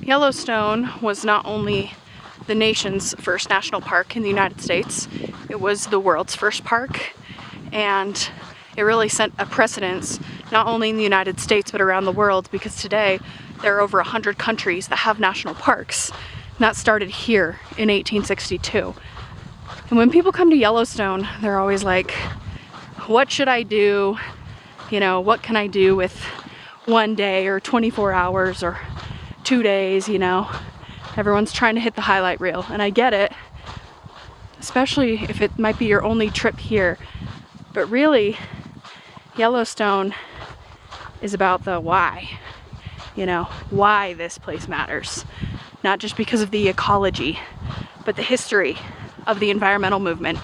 Yellowstone was not only the nation's first national park in the United States, it was the world's first park, and it really set a precedence not only in the United States but around the world, because today there are over 100 countries that have national parks, and that started here in 1862. And when people come to Yellowstone, they're always like, what should I do? You know, what can I do with one day or 24 hours or 2 days, you know? Everyone's trying to hit the highlight reel, and I get it, especially if it might be your only trip here. But really, Yellowstone is about the why, you know, why this place matters. Not just because of the ecology, but the history of the environmental movement.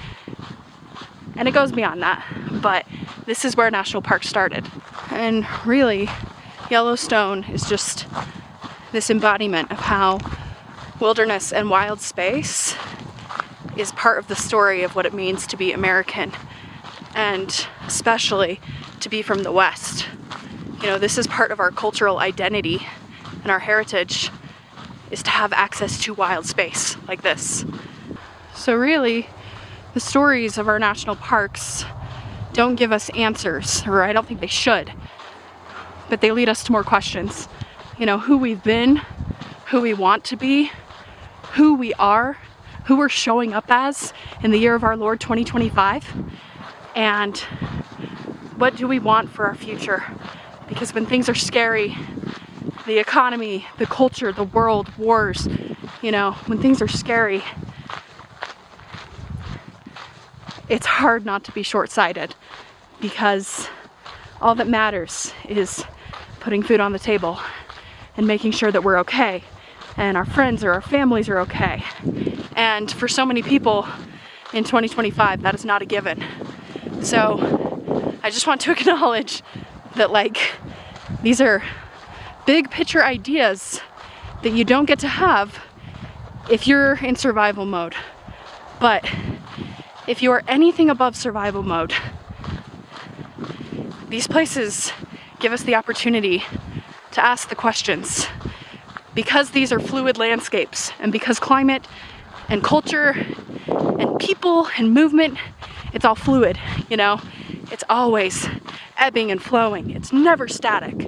And it goes beyond that, but this is where national parks started. And really, Yellowstone is just this embodiment of how wilderness and wild space is part of the story of what it means to be American, and especially to be from the West. You know, this is part of our cultural identity and our heritage, is to have access to wild space like this. So really, the stories of our national parks don't give us answers, or I don't think they should, but they lead us to more questions. You know, who we've been, who we want to be, who we are, who we're showing up as in the year of our Lord 2025, and what do we want for our future? Because when things are scary, the economy, the culture, the world, wars, you know, when things are scary, it's hard not to be short-sighted, because all that matters is putting food on the table and making sure that we're okay and our friends or our families are okay. And for so many people in 2025, that is not a given. So I just want to acknowledge that, like, these are big picture ideas that you don't get to have if you're in survival mode. But if you are anything above survival mode, these places give us the opportunity to ask the questions. Because these are fluid landscapes, and because climate and culture and people and movement, it's all fluid, you know? It's always ebbing and flowing. It's never static.